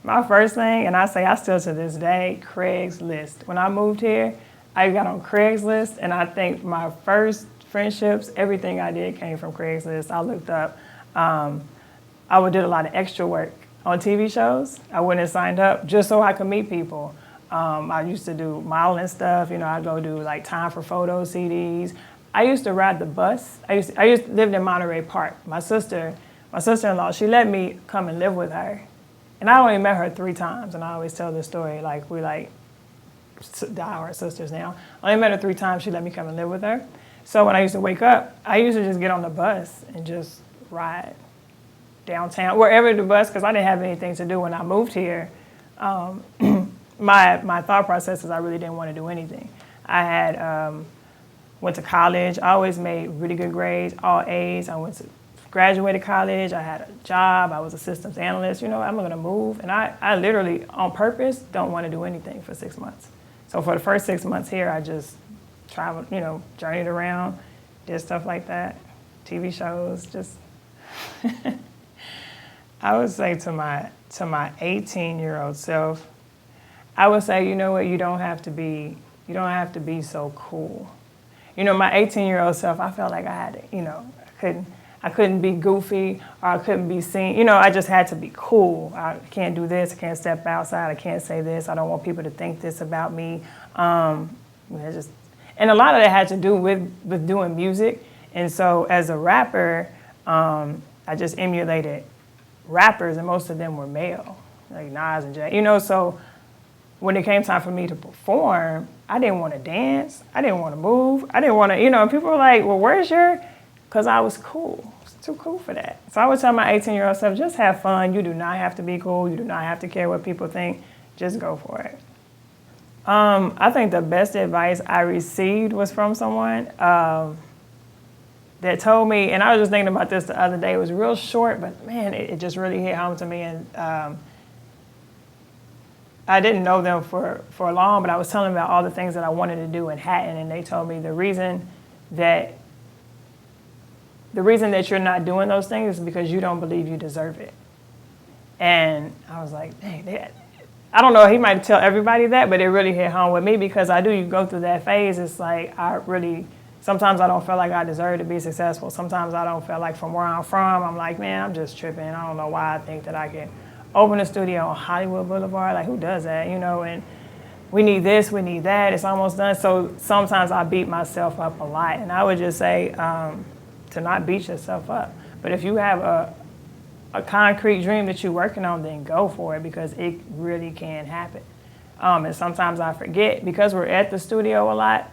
My first thing, and I say I still to this day, Craigslist. When I moved here, I got on Craigslist, and I think my first friendships, everything I did came from Craigslist. I looked up, I would do a lot of extra work on TV shows. I went and signed up just so I could meet people. I used to do modeling stuff. I'd go do like Time for Photo CDs. I used to ride the bus. I used to live in Monterey Park. My sister-in-law, she let me come and live with her. And I only met her 3 times, and I always tell this story, like we diehard sisters now. I only met her 3 times, she let me come and live with her. So when I used to wake up, I used to just get on the bus and just ride downtown, wherever the bus, because I didn't have anything to do when I moved here. My thought process is I really didn't want to do anything. I had went to college. I always made really good grades, all A's. I graduated college. I had a job. I was a systems analyst. I'm going to move. And I literally, on purpose, don't want to do anything for 6 months. So for the first 6 months here, I just traveled, journeyed around, did stuff like that, TV shows, just. I would say to my 18-year-old self, I would say, you know what, you don't have to be so cool. My 18-year-old self, I felt like I had to, I couldn't be goofy, or I couldn't be seen. I just had to be cool. I can't do this, I can't step outside, I can't say this, I don't want people to think this about me. And a lot of that had to do with doing music. And so as a rapper, I just emulated rappers, and most of them were male, like Nas and Jay. So when it came time for me to perform, I didn't want to dance, I didn't want to move, I didn't want to, and people were like, well, where's your, because I was cool. I was too cool for that. So I would tell my 18-year-old self, just have fun. You do not have to be cool. You do not have to care what people think. Just go for it. I think the best advice I received was from someone that told me, and I was just thinking about this the other day. It was real short, but man, it just really hit home to me. And I didn't know them for long, but I was telling them about all the things that I wanted to do in Hatton, and they told me the reason that you're not doing those things is because you don't believe you deserve it. And I was like, dang, I don't know, he might tell everybody that, but it really hit home with me because you go through that phase. It's like sometimes I don't feel like I deserve to be successful. Sometimes I don't feel like from where I'm from, I'm like, man, I'm just tripping. I don't know why I think that I can open a studio on Hollywood Boulevard. Like, who does that, and we need this, we need that, it's almost done. So sometimes I beat myself up a lot. And I would just say to not beat yourself up. But if you have a concrete dream that you're working on, then go for it, because it really can happen. And sometimes I forget, because we're at the studio a lot,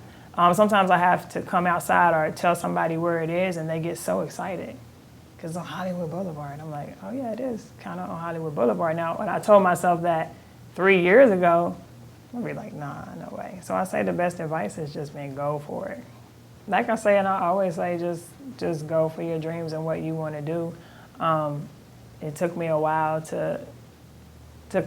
sometimes I have to come outside or tell somebody where it is, and they get so excited. Because it's on Hollywood Boulevard. I'm like, oh yeah, it is kind of on Hollywood Boulevard. Now, when I told myself that 3 years ago, I'd be like, nah, no way. So I say the best advice is just, man, go for it. Like I say, and I always say, just go for your dreams and what you want to do. It took me a while to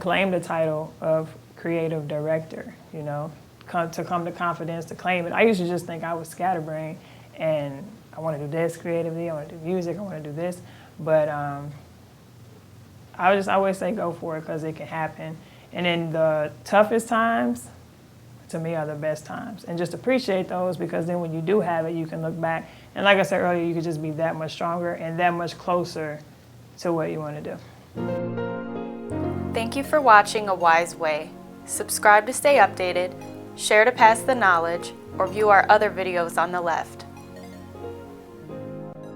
claim the title of creative director, to come to confidence, to claim it. I used to just think I was scatterbrained, and I want to do this creatively, I want to do music, I want to do this. But I always say go for it, because it can happen. And in the toughest times, to me, are the best times. And just appreciate those, because then when you do have it, you can look back. And like I said earlier, you could just be that much stronger and that much closer to what you want to do. Thank you for watching A Wise Way. Subscribe to stay updated, share to pass the knowledge, or view our other videos on the left.